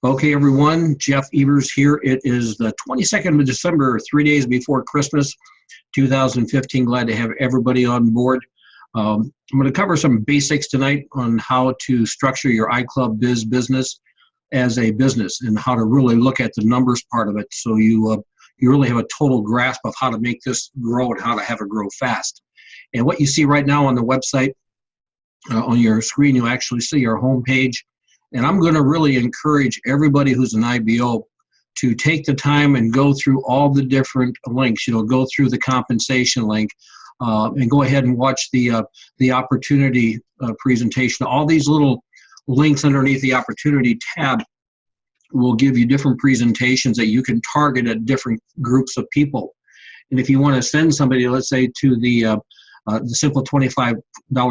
Okay, everyone, Jeff Evers here. It is the 22nd of December, 3 days before Christmas, 2015. Glad to have everybody on board. I'm going to cover some basics tonight on how to structure your iClub Biz business as a business and how to really look at the numbers part of it, so you really have a total grasp of how to make this grow and how to have it grow fast. And what you see right now on the website, on your screen, you actually see our homepage. And I'm going to really encourage everybody who's an IBO to take the time and go through all the different links. Go through the compensation link and go ahead and watch the opportunity presentation. All these little links underneath the opportunity tab will give you different presentations that you can target at different groups of people. And if you want to send somebody, let's say, to the simple $25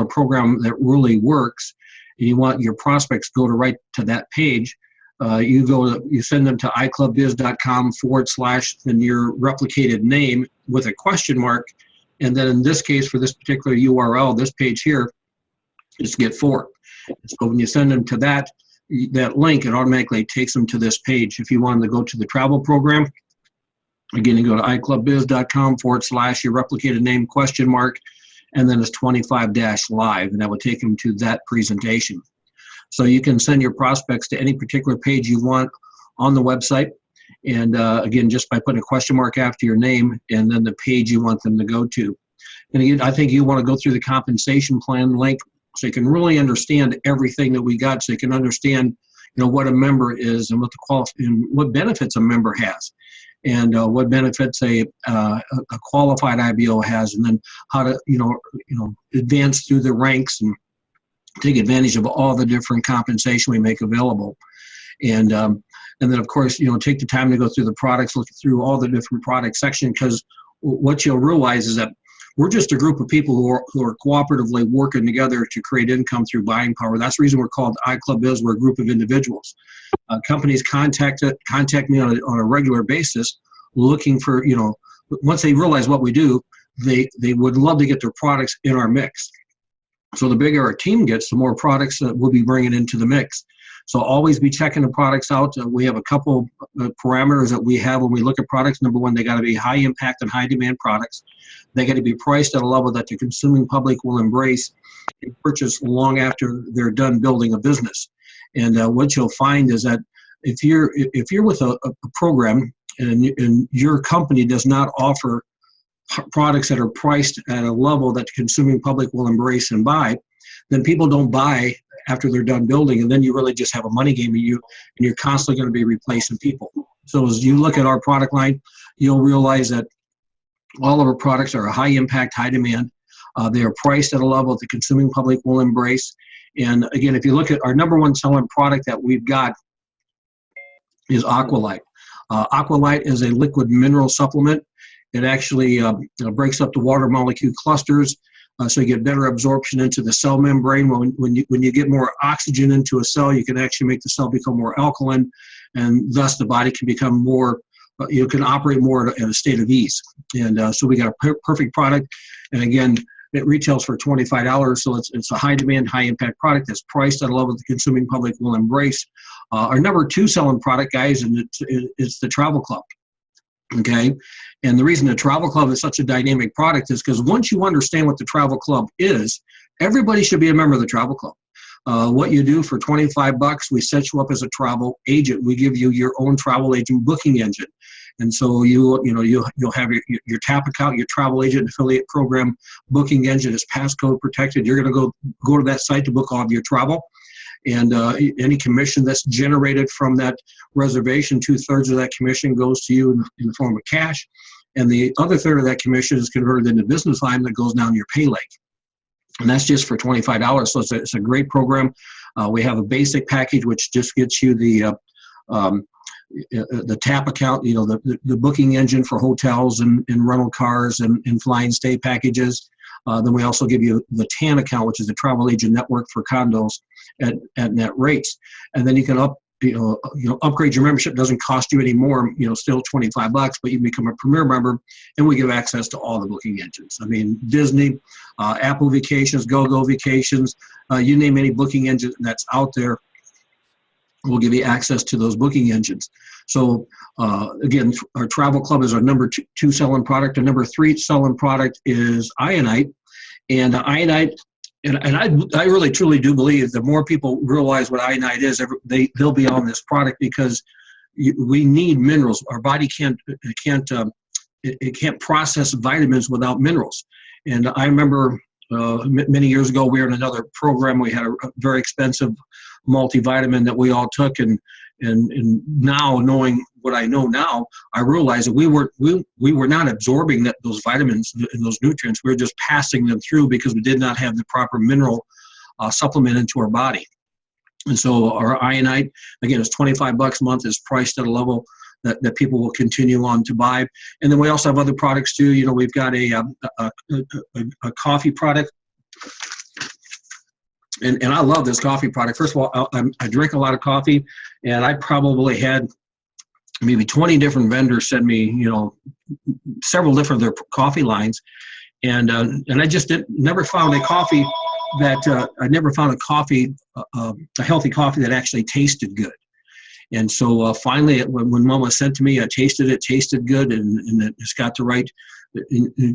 program that really works, and you want your prospects to go right to that page, you send them to iclubbiz.com / and your replicated name with a question mark, and then in this case, for this particular URL, this page here is get for. So when you send them to that link, it automatically takes them to this page. If you want them to go to the travel program, again, you go to iclubbiz.com / your replicated name question mark, and then it's 25-live, and that will take them to that presentation. So you can send your prospects to any particular page you want on the website, and again, just by putting a question mark after your name and then the page you want them to go to. And again, I think you want to go through the compensation plan link so you can really understand everything that we got, so you can understand what a member is and what benefits a member has, and what benefits a qualified IBO has, and then how to advance through the ranks and take advantage of all the different compensation we make available. And then of course take the time to go through the products, look through all the different product section, because what you'll realize is that we're just a group of people who are cooperatively working together to create income through buying power. That's the reason we're called iClub Biz. We're a group of individuals. Companies contact me on a regular basis, looking for, once they realize what we do, they would love to get their products in our mix. So the bigger our team gets, the more products that we'll be bringing into the mix. So always be checking the products out. We have a couple parameters that we have when we look at products. Number one, they got to be high impact and high demand products. They got to be priced at a level that the consuming public will embrace and purchase long after they're done building a business. And what you'll find is that if you're with a program and your company does not offer products that are priced at a level that the consuming public will embrace and buy, then people don't buy after they're done building, and then you really just have a money game, and you're constantly going to be replacing people. So as you look at our product line, you'll realize that all of our products are high impact, high demand. They are priced at a level that the consuming public will embrace. And again, if you look at our number one selling product that we've got is Aqualite. Aqualite is a liquid mineral supplement. It actually breaks up the water molecule clusters, so you get better absorption into the cell membrane. When you get more oxygen into a cell, you can actually make the cell become more alkaline, and thus the body can become more, you can operate more at a state of ease. And so we got a perfect product. And again, it retails for $25, so it's a high demand, high impact product that's priced at a level the consuming public will embrace. Our number two selling product, guys, and it's the Travel Club. Okay, and the reason the Travel Club is such a dynamic product is because once you understand what the Travel Club is, everybody should be a member of the Travel Club. What you do for $25, we set you up as a travel agent. We give you your own travel agent booking engine, and so you'll have your TAP account, your travel agent affiliate program booking engine is passcode protected. You're going to go to that site to book all of your travel. And any commission that's generated from that reservation, 2/3 of that commission goes to you in the form of cash. And the other third of that commission is converted into business line that goes down your pay leg. And that's just for $25. So it's a great program. We have a basic package, which just gets you the TAP account, the booking engine for hotels and rental cars and flying stay packages. Then we also give you the TAN account, which is the travel agent network for condos at net rates. And then you can upgrade your membership. Doesn't cost you any more, still $25, but you become a premier member, and we give access to all the booking engines. I mean, Disney, Apple Vacations, GoGo Vacations, you name any booking engine that's out there, will give you access to those booking engines. So again, our travel club is our number two selling product. Our number 3 selling product is Ionite. And Ionite, and I really truly do believe the more people realize what Ionite is, they'll be on this product, because we need minerals. Our body can't process vitamins without minerals. And I remember many years ago, we were in another program. We had a very expensive multivitamin that we all took, and now, knowing what I know now, I realized that we were not absorbing those vitamins and those nutrients. We were just passing them through because we did not have the proper mineral supplement into our body. And so our Ionite, again, is $25 a month. Is priced at a level that people will continue on to buy. And then we also have other products too. You know, we've got a coffee product. And I love this coffee product. First of all, I drink a lot of coffee, and I probably had maybe 20 different vendors send me, you know, several different of their coffee lines. And I just never found a coffee that I never found a healthy coffee that actually tasted good. And so finally, when Mama sent to me, I tasted it, tasted good, and it's got the right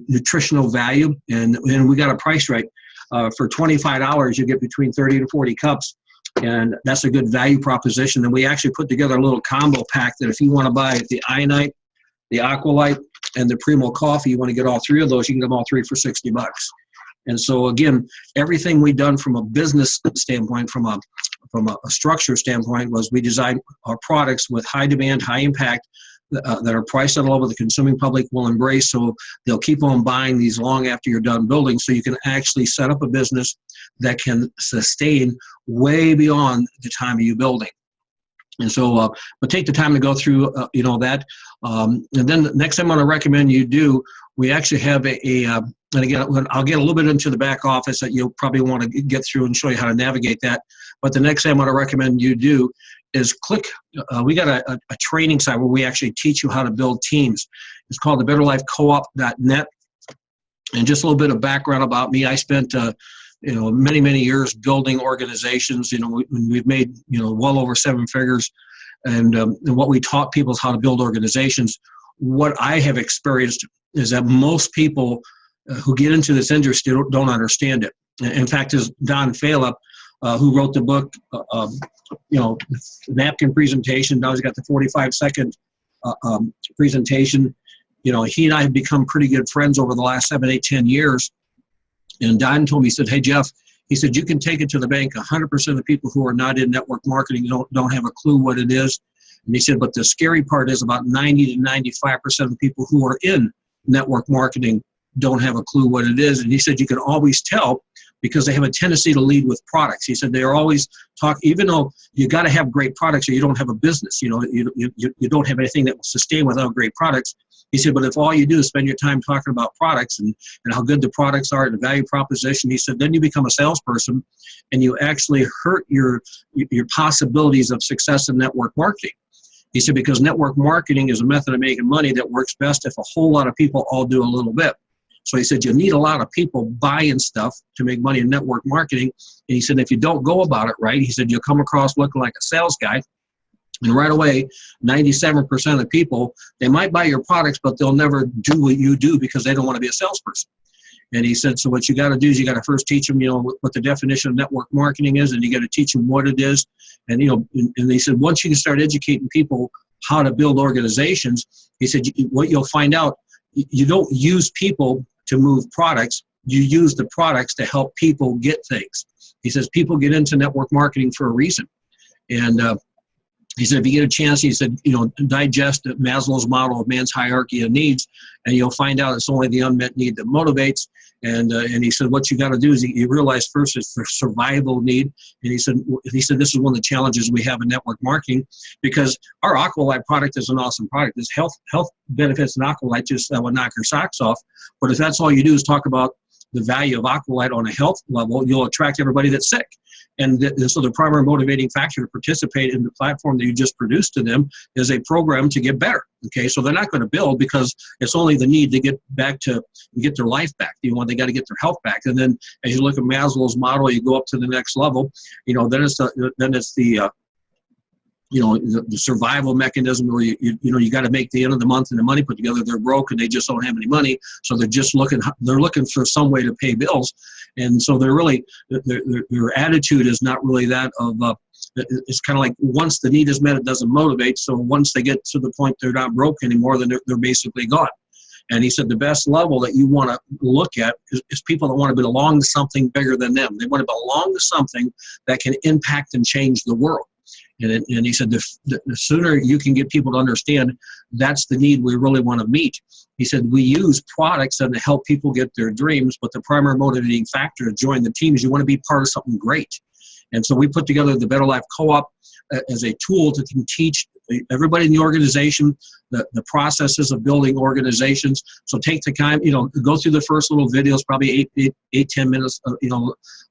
nutritional value, and we got a price right. For $25, you get between 30 to 40 cups, and that's a good value proposition. And we actually put together a little combo pack that if you want to buy the Ionite, the Aqualite, and the Primo coffee, you want to get all 3 of those, you can get them all 3 for $60. And so again, everything we done from a business standpoint, from a structure standpoint, was we designed our products with high demand, high impact, that are priced at a level the consuming public will embrace, so they'll keep on buying these long after you're done building, so you can actually set up a business that can sustain way beyond the time of you building. And so, but take the time to go through, you know, that. And then the next thing I'm going to recommend you do, we actually have and again, I'll get a little bit into the back office that you'll probably want to get through and show you how to navigate that. But the next thing I'm going to recommend you do is click. We got a training site where we actually teach you how to build teams. It's called thebetterlifecoop.net. And just a little bit of background about me. I spent many years building organizations. You know, we've made, you know, well over 7 figures, and what we taught people is how to build organizations. What I have experienced is that most people who get into this industry don't understand it. In fact, as Don Falep, who wrote the book, napkin presentation. Now he's got the 45-second presentation. You know, he and I have become pretty good friends over the last 7, 8, 10 years. And Don told me, he said, "Hey, Jeff," he said, "you can take it to the bank. 100% of the people who are not in network marketing don't have a clue what it is." And he said, "But the scary part is about 90 to 95% of the people who are in network marketing don't have a clue what it is." And he said, "You can always tell because they have a tendency to lead with products." He said, "They're always even though you got to have great products or you don't have a business, you know, you don't have anything that will sustain without great products." He said, "But if all you do is spend your time talking about products and how good the products are and the value proposition," he said, "then you become a salesperson and you actually hurt your possibilities of success in network marketing." He said, "Because network marketing is a method of making money that works best if a whole lot of people all do a little bit." So he said, "You need a lot of people buying stuff to make money in network marketing." And he said, "If you don't go about it right," he said, "you'll come across looking like a sales guy. And right away, 97% of the people, they might buy your products, but they'll never do what you do because they don't want to be a salesperson." And he said, "So what you got to do is you got to first teach them, you know, what the definition of network marketing is, and you got to teach them what it is." And, you know, and they said, once you can start educating people how to build organizations, he said, what you'll find out, you don't use people to move products. You use the products to help people get things. He says, people get into network marketing for a reason. And he said, if you get a chance, he said, you know, digest Maslow's model of man's hierarchy of needs, and you'll find out it's only the unmet need that motivates. And he said, what you got to do is you realize first it's the survival need. And he said, this is one of the challenges we have in network marketing, because our Aqualite product is an awesome product. There's health benefits in Aqualite just that would knock your socks off. But if that's all you do is talk about the value of Aqualite on a health level, you'll attract everybody that's sick. And so the primary motivating factor to participate in the platform that you just produced to them is a program to get better. Okay, so they're not going to build because it's only the need to get their life back. You know, they got to get their health back. And then as you look at Maslow's model, you go up to the next level. You know, then it's the the survival mechanism where you got to make the end of the month and the money put together. They're broke and they just don't have any money, so they're looking for some way to pay bills, and so their attitude is not really that of it's kind of like once the need is met, it doesn't motivate. So once they get to the point they're not broke anymore, then they're basically gone. And he said the best level that you want to look at is people that want to belong to something bigger than them. They want to belong to something that can impact and change the world. And he said the sooner you can get people to understand that's the need we really want to meet. He said we use products that help people get their dreams, but the primary motivating factor to join the team is you want to be part of something great. And so we put together the Better Life Co-op as a tool to teach everybody in the organization the processes of building organizations. So take the time, go through the first little videos, probably 10 minutes,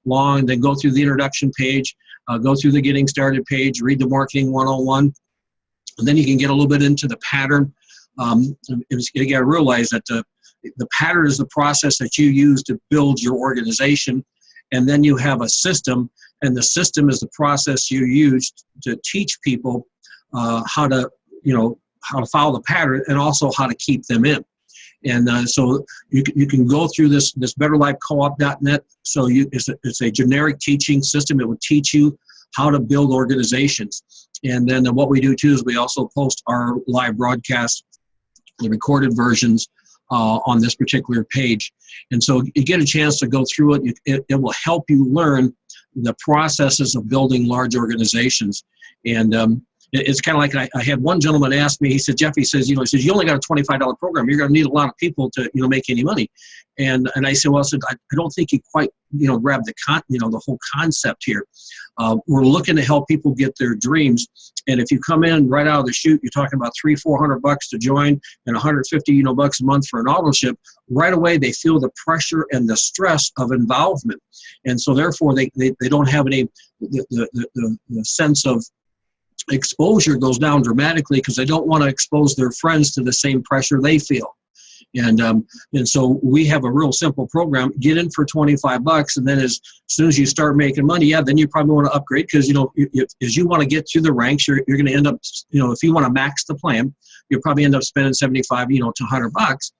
long, then go through the introduction page, go through the getting started page, read the marketing 101, and then you can get a little bit into the pattern. You got to realize that the pattern is the process that you use to build your organization, and then you have a system, and the system is the process you use to teach people how to follow the pattern and also how to keep them in. And so you can go through this betterlifecoop.net. So it's a generic teaching system. It will teach you how to build organizations. And then what we do too is we also post our live broadcast, the recorded versions, on this particular page. And so you get a chance to go through it. It will help you learn the processes of building large organizations. And it's kind of like I had one gentleman ask me, he said, Jeff, he says, you only got a $25 program. You're going to need a lot of people to, make any money. And I said, well, I don't think you quite, grab the whole concept here. We're looking to help people get their dreams. And if you come in right out of the chute, you're talking about $300-400 to join and $150, bucks a month for an auto-ship. Right away, they feel the pressure and the stress of involvement. And so therefore they don't have any, the sense of exposure goes down dramatically because they don't want to expose their friends to the same pressure they feel. And so we have a real simple program. Get in for $25, and then as soon as you start making money, then you probably want to upgrade because as you want to get through the ranks, you're going to end up, if you want to max the plan, you'll probably end up spending $75, to $100.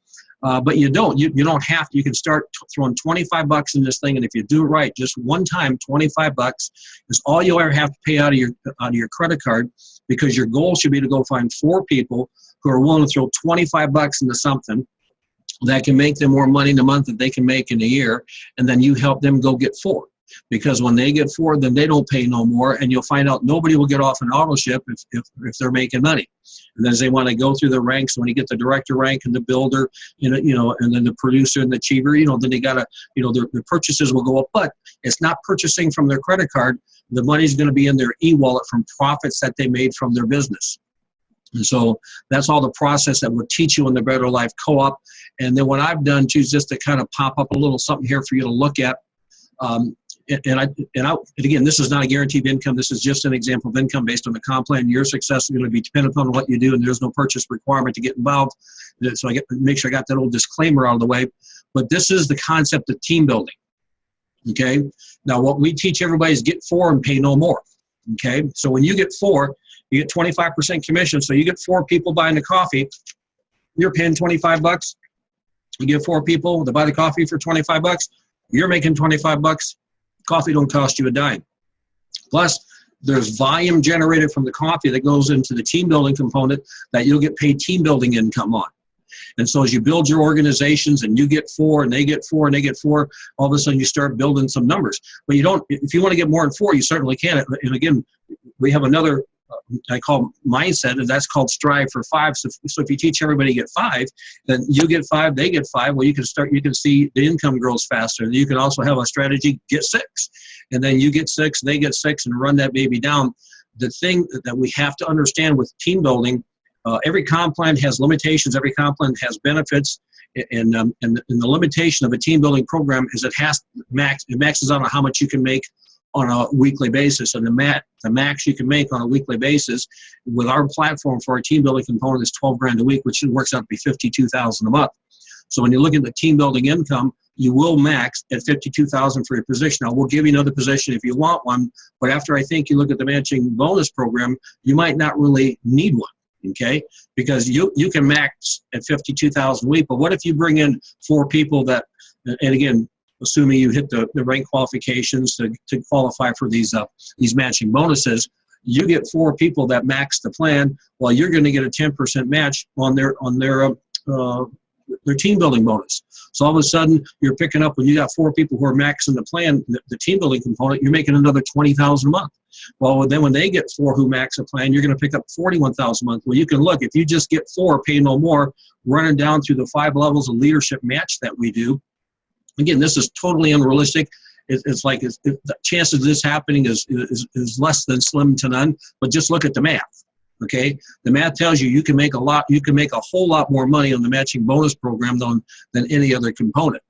But you don't. You don't have to. You can start throwing $25 in this thing, and if you do it right, just one time, $25 is all you'll ever have to pay out of your credit card, because your goal should be to go find 4 people who are willing to throw $25 into something that can make them more money in a month than they can make in a year, and then you help them go get 4. Because when they get 4, then they don't pay no more, and you'll find out nobody will get off an auto ship if they're making money. And then as they want to go through the ranks, when you get the director rank and the builder, and then the producer and the achiever, then they gotta, their purchases will go up. But it's not purchasing from their credit card. The money's going to be in their e-wallet from profits that they made from their business. And so that's all the process that we'll teach you in the Better Life Co-op. And then what I've done too is just to kind of pop up a little something here for you to look at. And again, this is not a guaranteed income. This is just an example of income based on the comp plan. Your success is going to be dependent upon what you do, and there's no purchase requirement to get involved. So I get make sure I got that old disclaimer out of the way. But this is the concept of team building. Okay. Now, what we teach everybody is get 4 and pay no more. Okay. So when you get 4, you get 25% commission. So you get 4 people buying the coffee. You're paying $25. You get 4 people to buy the coffee for $25. You're making $25. Coffee don't cost you a dime. Plus, there's volume generated from the coffee that goes into the team building component that you'll get paid team building income on. And so as you build your organizations and you get 4 and they get 4 and they get 4, all of a sudden you start building some numbers. But you don't, if you want to get more than 4, you certainly can. And again, we have another I call mindset, and that's called strive for 5. So if you teach everybody to get 5, then you get 5, they get 5. Well, you can see the income grows faster. You can also have a strategy, get 6. And then you get 6, they get 6, and run that baby down. The thing that we have to understand with team building, every comp plan has limitations. Every comp plan has benefits. And the limitation of a team building program is it maxes out on how much you can make on a weekly basis, and the max you can make on a weekly basis with our platform for our team building component is $12,000 a week, which works out to be $52,000 a month. So when you look at the team building income, you will max at $52,000 for your position. Now, we'll give you another position if you want one, but after I think you look at the matching bonus program, you might not really need one. Okay, because you can max at 52,000 a week, but what if you bring in 4 people that, and again, assuming you hit the rank qualifications to qualify for these matching bonuses, you get 4 people that max the plan, well, you're going to get a 10% match on their team building bonus. So all of a sudden, you're picking up, when you got 4 people who are maxing the plan, the team building component, you're making another $20,000 a month. Well, then when they get 4 who max a plan, you're going to pick up $41,000 a month. Well, you can look, if you just get 4, pay no more, running down through the 5 levels of leadership match that we do. Again, this is totally unrealistic. It's like the chances of this happening is less than slim to none, but just look at the math. Okay, the math tells you can make a whole lot more money on the matching bonus program than any other component.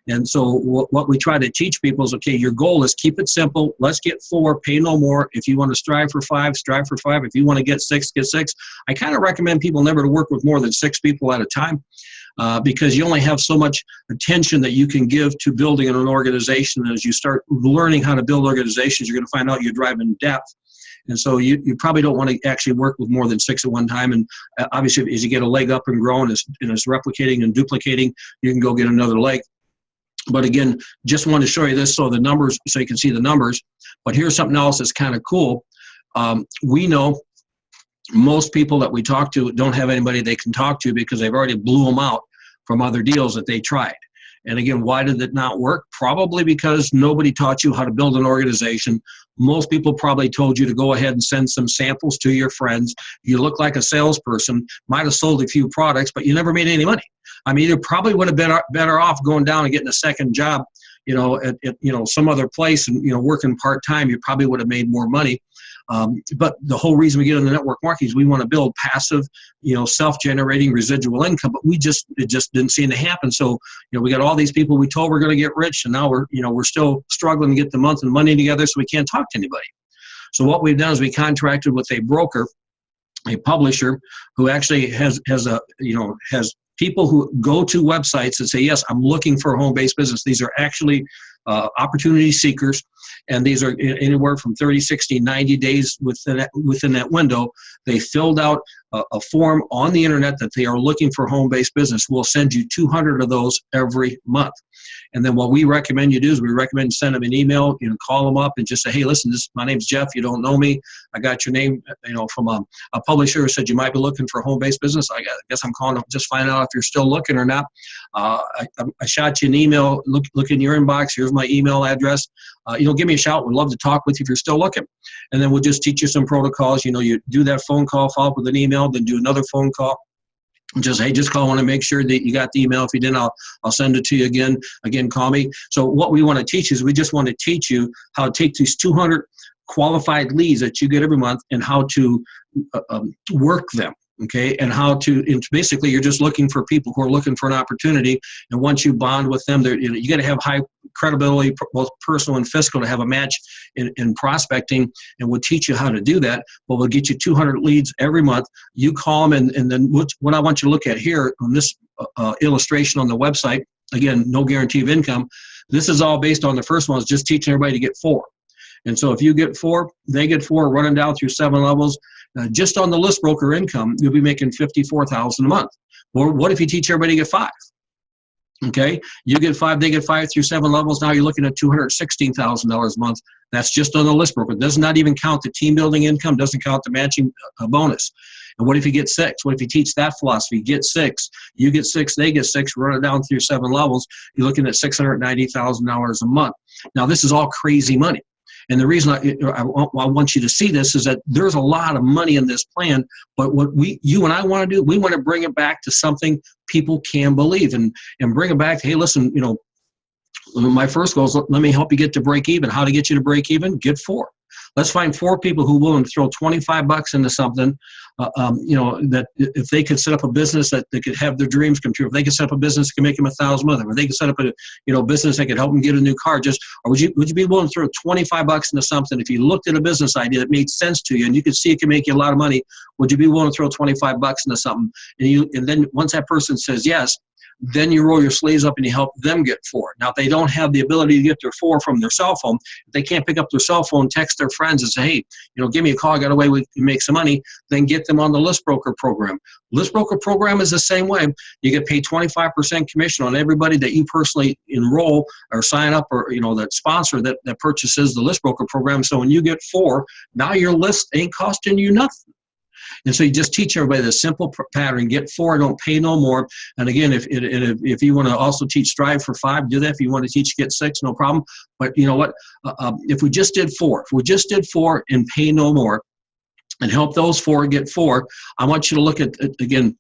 And so what we try to teach people is, okay, your goal is keep it simple. Let's get 4, pay no more. If you want to strive for 5, strive for 5. If you want to get 6, get 6. I kind of recommend people never to work with more than 6 people at a time, because you only have so much attention that you can give to building an organization. And as you start learning how to build organizations, you're going to find out you drive in depth. And so you probably don't want to actually work with more than 6 at one time. And obviously, as you get a leg up and growing, and it's replicating and duplicating, you can go get another leg. But again, just want to show you this so you can see the numbers. But here's something else that's kind of cool. We know most people that we talk to don't have anybody they can talk to because they've already blew them out from other deals that they tried. And again, why did it not work? Probably because nobody taught you how to build an organization. Most people probably told you to go ahead and send some samples to your friends. You look like a salesperson, might have sold a few products, but you never made any money. I mean, you probably would have been better off going down and getting a second job, at some other place and, working part-time. You probably would have made more money. But the whole reason we get into network marketing is we want to build passive, self-generating residual income, but it just didn't seem to happen. So, we got all these people we told we're going to get rich, and now we're still struggling to get the month and money together, so we can't talk to anybody. So what we've done is we contracted with a broker, a publisher, who actually has people who go to websites and say, yes, I'm looking for a home-based business. These are actually opportunity seekers, and these are anywhere from 30, 60, 90 days within that window. They filled out a form on the internet that they are looking for home-based business. We'll send you 200 of those every month. And then what we recommend you do is we recommend send them an email, call them up and just say, hey, listen, my name's Jeff. You don't know me. I got your name, from a publisher who said you might be looking for a home-based business. I guess I'm calling to just find out if you're still looking or not. I shot you an email. Look in your inbox. Here's my email address. Give me a shout. We'd love to talk with you if you're still looking. And then we'll just teach you some protocols. You do that phone call, follow up with an email, then do another phone call. Just call. I want to make sure that you got the email. If you didn't, I'll send it to you again. Again, call me. So what we want to teach is we just want to teach you how to take these 200 qualified leads that you get every month and how to work them. Okay, and basically you're just looking for people who are looking for an opportunity, and once you bond with them, you got to have high credibility, both personal and fiscal, to have a match in prospecting, and we'll teach you how to do that. But we'll get you 200 leads every month. You call them, and then what I want you to look at here on this illustration on the website, again, no guarantee of income. This is all based on the first one, is just teaching everybody to get 4. And so if you get 4, they get 4, running down through 7 levels. Just on the list broker income, you'll be making $54,000 a month. Or what if you teach everybody to get 5? Okay, you get 5, they get 5 through 7 levels. Now you're looking at $216,000 a month. That's just on the list broker. It does not even count the team building income, doesn't count the matching bonus. And what if you get 6? What if you teach that philosophy? Get 6, you get 6, they get 6, run it down through 7 levels. You're looking at $690,000 a month. Now this is all crazy money. And the reason I want you to see this is that there's a lot of money in this plan, but what you and I want to do, we want to bring it back to something people can believe and bring it back to, hey, listen, my first goal is let me help you get to break even. How to get you to break even? Get 4. Let's find 4 people who will throw $25 into something, that if they could set up a business that they could have their dreams come true, if they could set up a business that can make them $1,000 a month, or they could set up a business that could help them get a new car, or would you be willing to throw $25 into something if you looked at a business idea that made sense to you and you could see it can make you a lot of money? would you be willing to throw 25 bucks into something? And then once that person says yes, then you roll your sleeves up and you help them get 4. Now, if they don't have the ability to get their 4 from their cell phone, if they can't pick up their cell phone, text their friends and say, hey, give me a call, I got a way we can make some money, then get them on the list broker program. List broker program is the same way. You get paid 25% commission on everybody that you personally enroll or sign up, or that sponsor that purchases the list broker program. So when you get 4, now your list ain't costing you nothing. And so you just teach everybody the simple pattern: get 4, don't pay no more. And again, if you want to also teach Strive for 5, do that. If you want to teach Get 6, no problem. But you know what? If we just did 4, and pay no more, and help those 4 get 4, I want you to look at, again,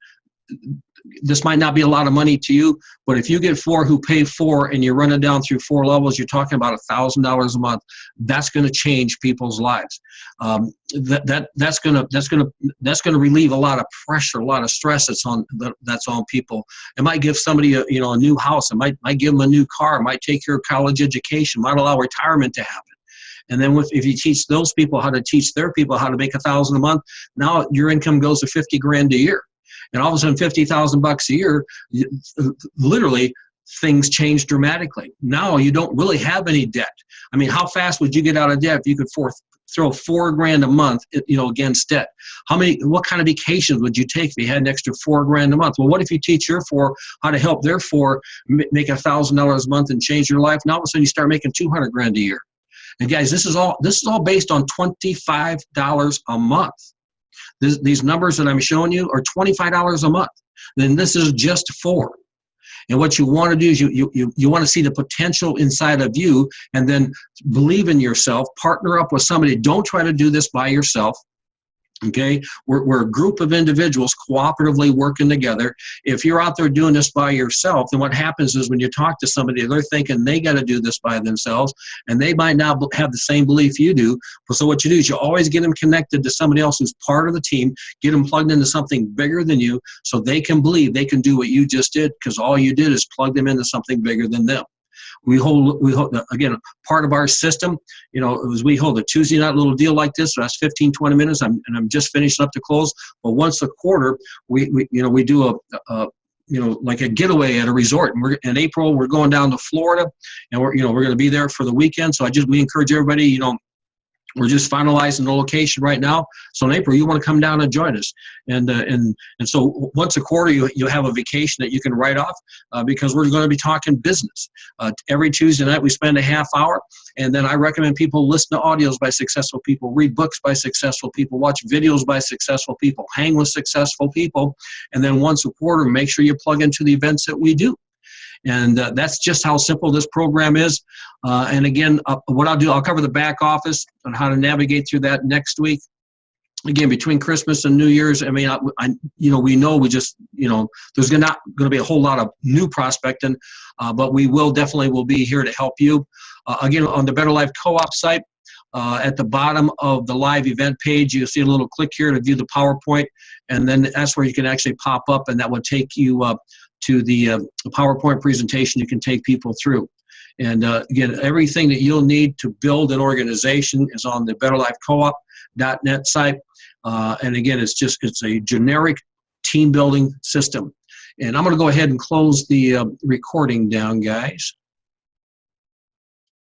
this might not be a lot of money to you, but if you get 4 who pay 4 and you run it down through 4 levels, you're talking about $1,000 a month. That's going to change people's lives. That's going to relieve a lot of pressure, a lot of stress that's on people. It might give somebody a new house. It might give them a new car. It might take care of college education. Might allow retirement to happen. And then if you teach those people how to teach their people how to make $1,000 a month, now your income goes to $50,000 a year. And all of a sudden, $50,000 a year, literally, things change dramatically. Now you don't really have any debt. I mean, how fast would you get out of debt if you could throw $4,000 a month, against debt? What kind of vacations would you take if you had an extra $4,000 a month? Well, what if you teach your 4 how to help their 4 make $1,000 a month and change your life? Now all of a sudden you start making $200,000 a year. And guys, this is all based on $25 a month. These numbers that I'm showing you are $25 a month. Then this is just 4. And what you want to do is you want to see the potential inside of you, and then believe in yourself. Partner up with somebody. Don't try to do this by yourself. Okay, we're a group of individuals cooperatively working together. If you're out there doing this by yourself, then what happens is when you talk to somebody, they're thinking they got to do this by themselves, and they might not have the same belief you do. So what you do is you always get them connected to somebody else who's part of the team, get them plugged into something bigger than you, so they can believe they can do what you just did, because all you did is plug them into something bigger than them. We hold again, part of our system, is we hold a Tuesday night little deal like this. So that's 15, 20 minutes. I'm just finishing up to close. But once a quarter, we do like a getaway at a resort. And in April, we're going down to Florida, and we're going to be there for the weekend. So we encourage everybody, we're just finalizing the location right now. So in April, you want to come down and join us. And so once a quarter, you have a vacation that you can write off, because we're going to be talking business. Every Tuesday night, we spend a half hour. And then I recommend people listen to audios by successful people, read books by successful people, watch videos by successful people, hang with successful people. And then once a quarter, make sure you plug into the events that we do. And that's just how simple this program is. And again, what I'll do, I'll cover the back office on how to navigate through that next week. Again, between Christmas and New Year's, I mean, we know there's not going to be a whole lot of new prospecting, but we will be here to help you. Again, on the Better Life Co-op site, at the bottom of the live event page, you'll see a little click here to view the PowerPoint, and then that's where you can actually pop up, and that will take you to the PowerPoint presentation you can take people through. And again, everything that you'll need to build an organization is on the betterlifecoop.net site. And again, it's a generic team building system. And I'm going to go ahead and close the recording down, guys.